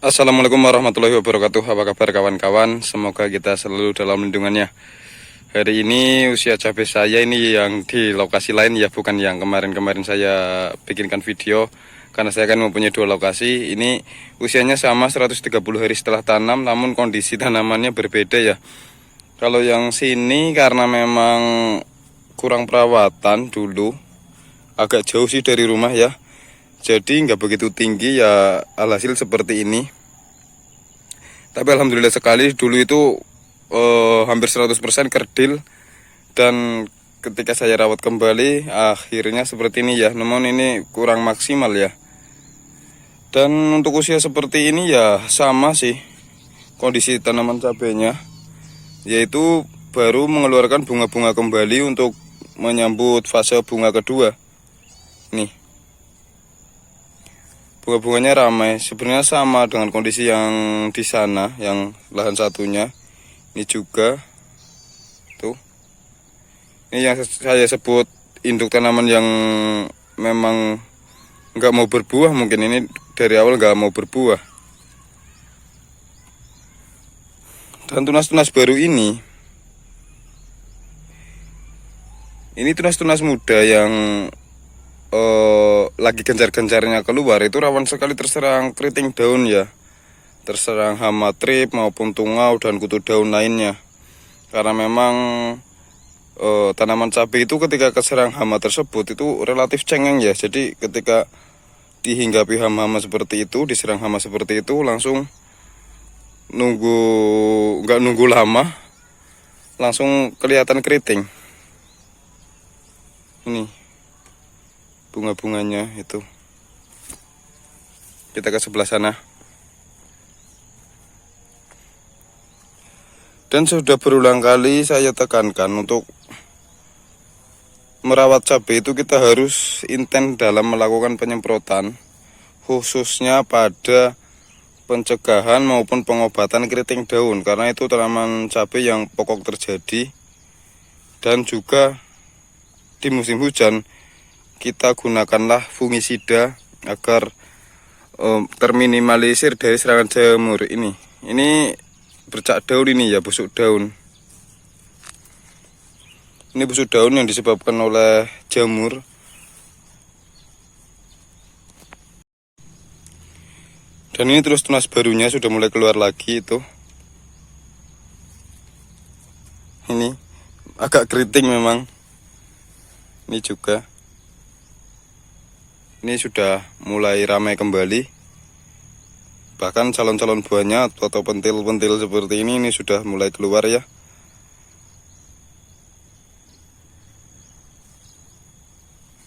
Assalamualaikum warahmatullahi wabarakatuh. Apa kabar kawan-kawan? Semoga kita selalu dalam lindungannya. Hari ini usia cabai saya ini yang di lokasi lain ya, bukan yang kemarin-kemarin saya bikinkan video. Karena saya kan mempunyai dua lokasi. Ini usianya sama 130 hari setelah tanam, namun kondisi tanamannya berbeda ya. Kalau yang sini karena memang kurang perawatan dulu, agak jauh sih dari rumah ya. Jadi nggak begitu tinggi ya, alhasil seperti ini. Tapi alhamdulillah sekali dulu itu hampir 100% kerdil. Dan ketika saya rawat kembali akhirnya seperti ini ya. Namun ini kurang maksimal ya. Dan untuk usia seperti ini ya sama sih kondisi tanaman cabenya, yaitu baru mengeluarkan bunga-bunga kembali untuk menyambut fase bunga kedua. Nih, bunga-bunganya ramai, sebenarnya sama dengan kondisi yang di sana, yang lahan satunya. Ini juga, tuh. Ini yang saya sebut induk tanaman yang memang nggak mau berbuah, mungkin ini dari awal nggak mau berbuah. Dan tunas-tunas baru ini tunas-tunas muda yang lagi gencar-gencarnya keluar itu rawan sekali terserang keriting daun ya, terserang hama trip maupun tungau dan kutu daun lainnya. Karena memang tanaman cabai itu ketika keserang hama tersebut itu relatif cengeng ya. Jadi ketika dihinggapi hama-hama seperti itu, diserang hama seperti itu, langsung nggak nunggu lama, langsung kelihatan keriting. Ini bunga-bunganya itu. Kita ke sebelah sana. Dan sudah berulang kali saya tekankan untuk merawat cabai itu kita harus intens dalam melakukan penyemprotan, khususnya pada pencegahan maupun pengobatan keriting daun, karena itu tanaman cabai yang pokok terjadi. Dan juga di musim hujan kita gunakanlah fungisida agar terminimalisir dari serangan jamur ini. Ini bercak daun ini ya, busuk daun. Ini busuk daun yang disebabkan oleh jamur. Dan ini terus tunas barunya sudah mulai keluar lagi itu. Ini agak keriting memang. Ini juga. Ini sudah mulai ramai kembali. Bahkan calon-calon buahnya atau pentil-pentil seperti ini sudah mulai keluar ya.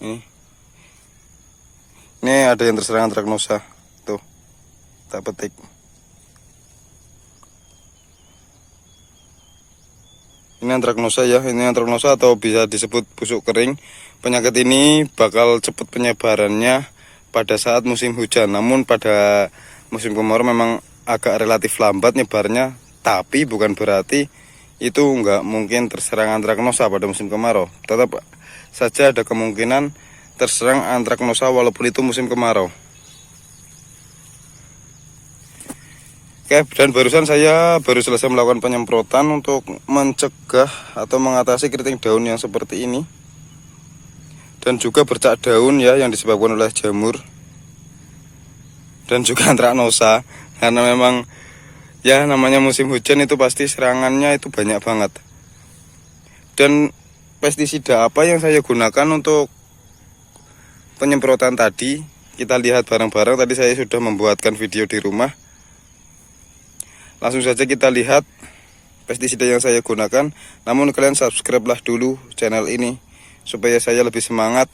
Ini ada yang terserang antraknosa. Tuh, tak petik. Ini antraknosa ya, ini antraknosa atau bisa disebut busuk kering. Penyakit ini bakal cepat penyebarannya pada saat musim hujan. Namun pada musim kemarau memang agak relatif lambat nyebarnya. Tapi bukan berarti itu nggak mungkin terserang antraknosa pada musim kemarau. Tetap saja ada kemungkinan terserang antraknosa walaupun itu musim kemarau. Oke, dan barusan saya baru selesai melakukan penyemprotan untuk mencegah atau mengatasi keriting daun yang seperti ini. Dan juga bercak daun ya yang disebabkan oleh jamur. Dan juga antraknosa, karena memang ya namanya musim hujan itu pasti serangannya itu banyak banget. Dan pestisida apa yang saya gunakan untuk penyemprotan tadi, kita lihat bareng-bareng. Tadi saya sudah membuatkan video di rumah. Langsung saja kita lihat pestisida yang saya gunakan. Namun kalian subscribe lah dulu channel ini supaya saya lebih semangat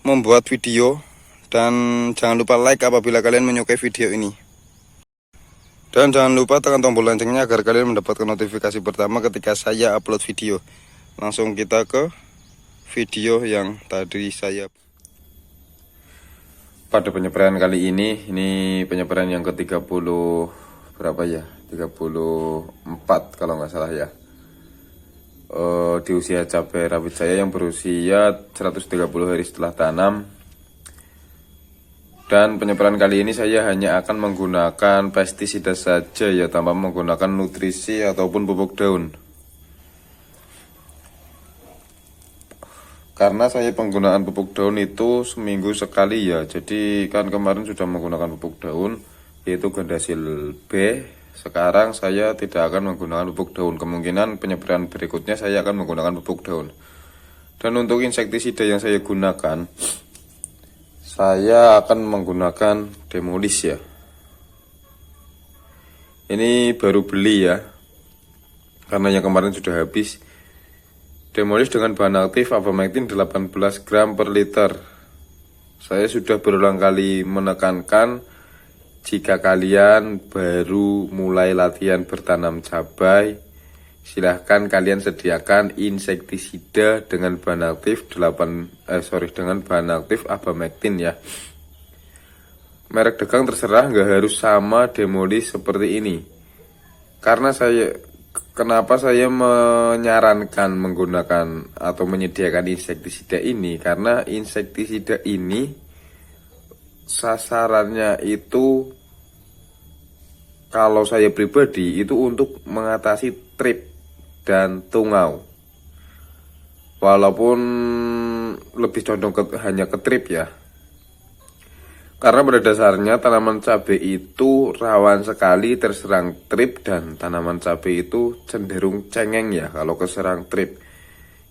membuat video. Dan jangan lupa like apabila kalian menyukai video ini. Dan jangan lupa tekan tombol loncengnya agar kalian mendapatkan notifikasi pertama ketika saya upload video. Langsung kita ke video yang tadi saya. Pada penyebaran kali ini penyebaran yang ke-30 berapa ya? 34 kalau nggak salah ya. Di usia cabai rawit saya yang berusia 130 hari setelah tanam. Dan penyebaran kali ini saya hanya akan menggunakan pestisida saja ya, tanpa menggunakan nutrisi ataupun pupuk daun. Karena saya penggunaan pupuk daun itu seminggu sekali ya. Jadi kan kemarin sudah menggunakan pupuk daun, yaitu Gandasil B. Sekarang saya tidak akan menggunakan pupuk daun. Kemungkinan penyebaran berikutnya saya akan menggunakan pupuk daun. Dan untuk insektisida yang saya gunakan, saya akan menggunakan Demolis ya. Ini baru beli ya, karena yang kemarin sudah habis. Demolis dengan bahan aktif Abamectin 18 gram per liter. Saya sudah berulang kali menekankan, jika kalian baru mulai latihan bertanam cabai, silahkan kalian sediakan insektisida dengan bahan aktif dengan bahan aktif Abamectin ya. Merek dagang terserah, nggak harus sama Demolis seperti ini. Karena kenapa saya menyarankan menggunakan atau menyediakan insektisida ini, karena insektisida ini sasarannya itu, kalau saya pribadi itu untuk mengatasi trip dan tungau. Walaupun lebih condong hanya ke trip ya. Karena pada dasarnya tanaman cabai itu rawan sekali terserang trip, dan tanaman cabai itu cenderung cengeng ya kalau keserang trip.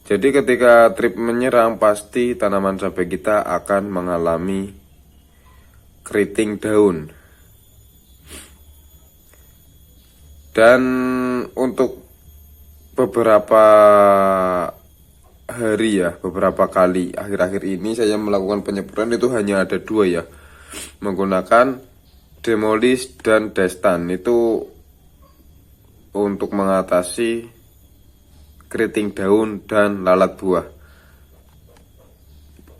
Jadi ketika trip menyerang, pasti tanaman cabai kita akan mengalami keriting daun. Dan untuk beberapa hari ya, beberapa kali akhir-akhir ini saya melakukan penyebaran itu hanya ada 2 ya, menggunakan Demolis dan Destan. Itu untuk mengatasi keriting daun dan lalat buah.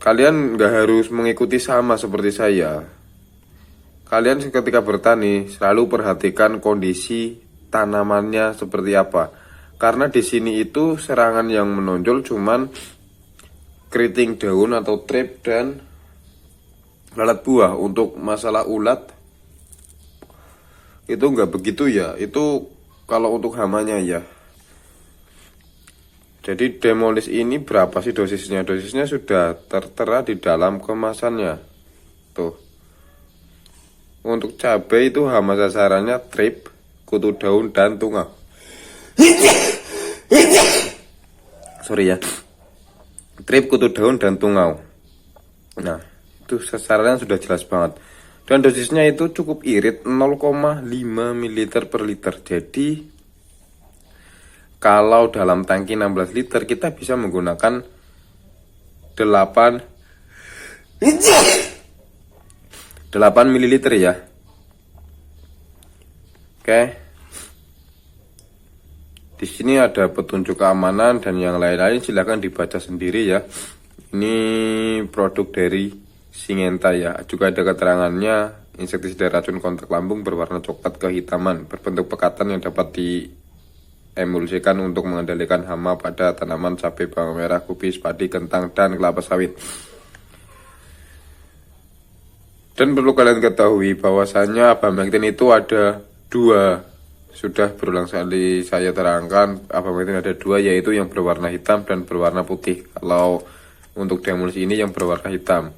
Kalian nggak harus mengikuti sama seperti saya. Kalian ketika bertani selalu perhatikan kondisi tanamannya seperti apa. Karena di sini itu serangan yang menonjol cuman keriting daun atau trip dan lalat buah. Untuk masalah ulat itu nggak begitu ya. Itu kalau untuk hamanya ya. Jadi Demolis ini berapa sih dosisnya? Dosisnya sudah tertera di dalam kemasannya. Tuh. Untuk cabai itu hama sasarannya trip, kutu daun, dan tungau. Sorry ya. Trip, kutu daun, dan tungau. Nah, itu sasarannya sudah jelas banget. Dan dosisnya itu cukup irit, 0,5 ml per liter. Jadi kalau dalam tangki 16 liter kita bisa menggunakan 8 ml ya. Oke. Di sini ada petunjuk keamanan dan yang lain-lain, silahkan dibaca sendiri ya. Ini produk dari Syngenta ya. Juga ada keterangannya, insektisida racun kontak lambung berwarna coklat kehitaman, berbentuk pekatan yang dapat diemulsikan untuk mengendalikan hama pada tanaman cabai, bawang merah, kubis, padi, kentang, dan kelapa sawit. Dan perlu kalian ketahui bahwasannya Abamectin itu ada 2. Sudah berulang kali saya terangkan, Abamectin ada 2, yaitu yang berwarna hitam dan berwarna putih. Kalau untuk Demolis ini yang berwarna hitam.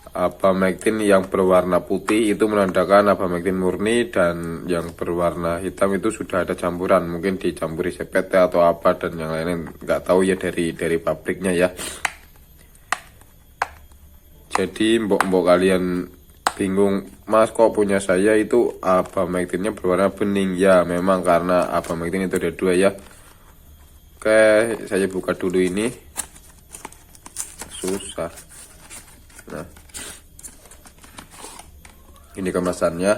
Abamectin yang berwarna putih itu menandakan Abamectin murni, dan yang berwarna hitam itu sudah ada campuran, mungkin dicampuri CPT atau apa dan yang lain-lain, nggak tahu ya dari pabriknya ya. Jadi mbok-mbok kalian bingung, mas kok punya saya itu Abamectinnya berwarna bening? Ya memang karena Abamectin itu ada 2 ya. Oke, saya buka dulu ini, susah. Nah, ini kemasannya.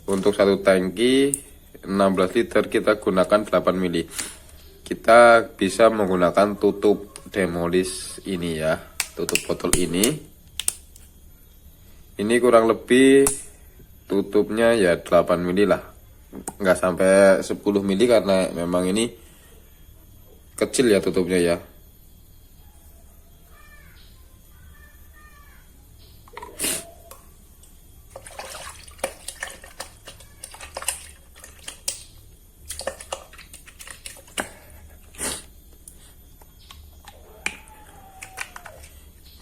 Untuk satu tangki 16 liter kita gunakan 8 mili. Kita bisa menggunakan tutup Demolis ini ya, tutup botol ini. Ini kurang lebih tutupnya ya 8 mili lah, nggak sampai 10 mili karena memang ini kecil ya tutupnya ya.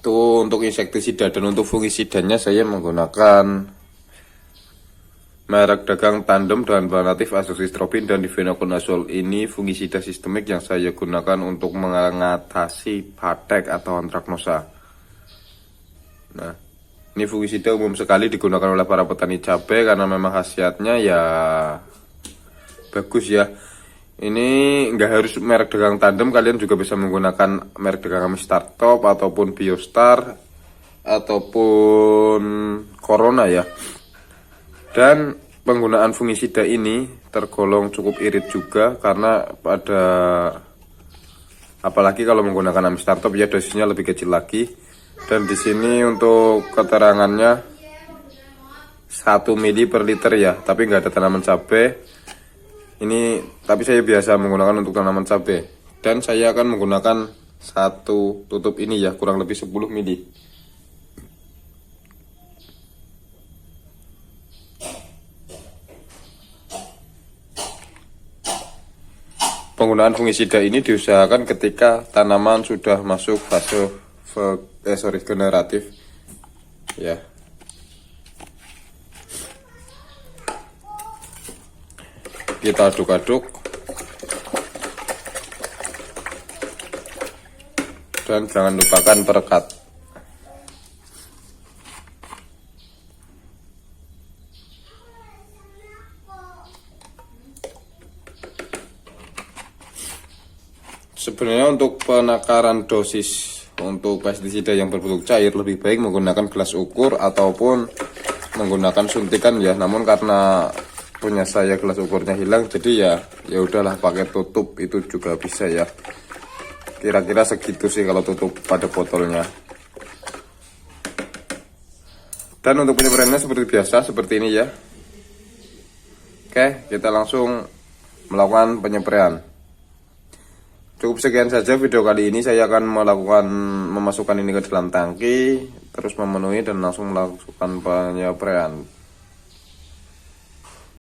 Itu untuk insektisida, dan untuk fungisidanya saya menggunakan merek dagang Tandem dan bahan aktif azoxystrobin dan difenoconazole. Ini fungisida sistemik yang saya gunakan untuk mengatasi patek atau antraknosa. Nah, ini fungisida umum sekali digunakan oleh para petani cabai karena memang khasiatnya ya bagus ya. Ini nggak harus merek dagang Tandem, kalian juga bisa menggunakan merek dagang kami Startop ataupun Biostar ataupun Corona ya. Dan penggunaan fungisida ini tergolong cukup irit juga karena apalagi kalau menggunakan kami Startop ya dosisnya lebih kecil lagi. Dan di sini untuk keterangannya 1 mili per liter ya, tapi nggak ada tanaman cabai. Ini tapi saya biasa menggunakan untuk tanaman cabai, dan saya akan menggunakan satu tutup ini ya, kurang lebih 10 mili. Penggunaan fungisida ini diusahakan ketika tanaman sudah masuk fase generatif ya. Kita aduk-aduk dan jangan lupakan perekat. Sebenarnya untuk penakaran dosis untuk pestisida yang berbentuk cair lebih baik menggunakan gelas ukur ataupun menggunakan suntikan ya. Namun karena punya saya gelas ukurnya hilang, jadi ya udahlah pakai tutup itu juga bisa ya. Kira-kira segitu sih kalau tutup pada botolnya. Dan untuk penyempraiannya seperti biasa, seperti ini ya. Oke, kita langsung melakukan penyempraian. Cukup sekian saja video kali ini. Saya akan memasukkan ini ke dalam tangki, terus memenuhi dan langsung melakukan penyempraian.